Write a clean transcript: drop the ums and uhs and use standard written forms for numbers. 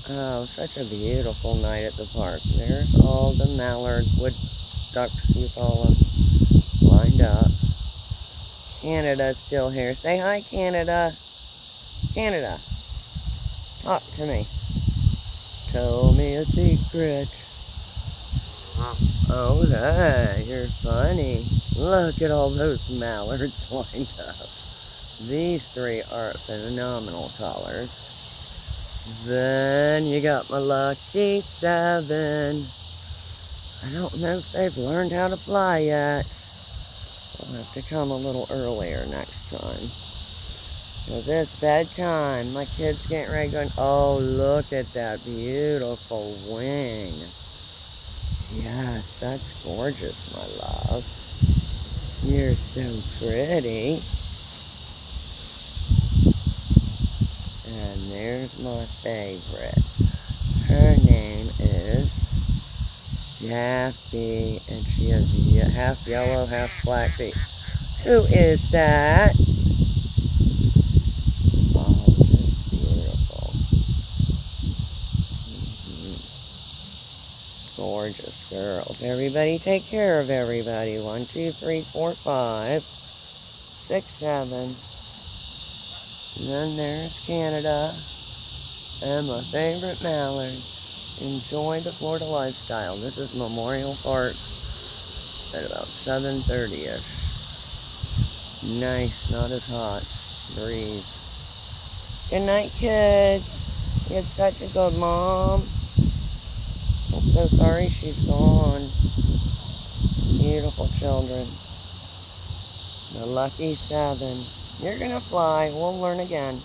Oh, such a beautiful night at the park. There's all the mallard wood ducks, you call them, lined up. Canada's still here. Say hi, Canada. Canada, talk to me. Tell me a secret. Okay, you're funny. Look at all those mallards lined up. These three are phenomenal colors. Then you got my lucky seven. I don't know if they've learned how to fly yet. I'll have to come a little earlier next time. Because it's bedtime. My kid's getting ready going, oh, look at that beautiful wing. Yes, that's gorgeous, my love. You're so pretty. And there's my favorite. Her name is Daffy, and she has half yellow, half black feet. Who is that? Oh, just beautiful. Gorgeous girls. Everybody take care of everybody. 1, 2, 3, 4, 5, 6, 7. And then there's Canada. And my favorite mallards. Enjoy the Florida lifestyle. This is Memorial Park at about 7:30ish. Nice, not as hot. Breeze. Good night, kids. You had such a good mom. I'm so sorry she's gone. Beautiful children. The lucky seven. You're gonna fly. We'll learn again.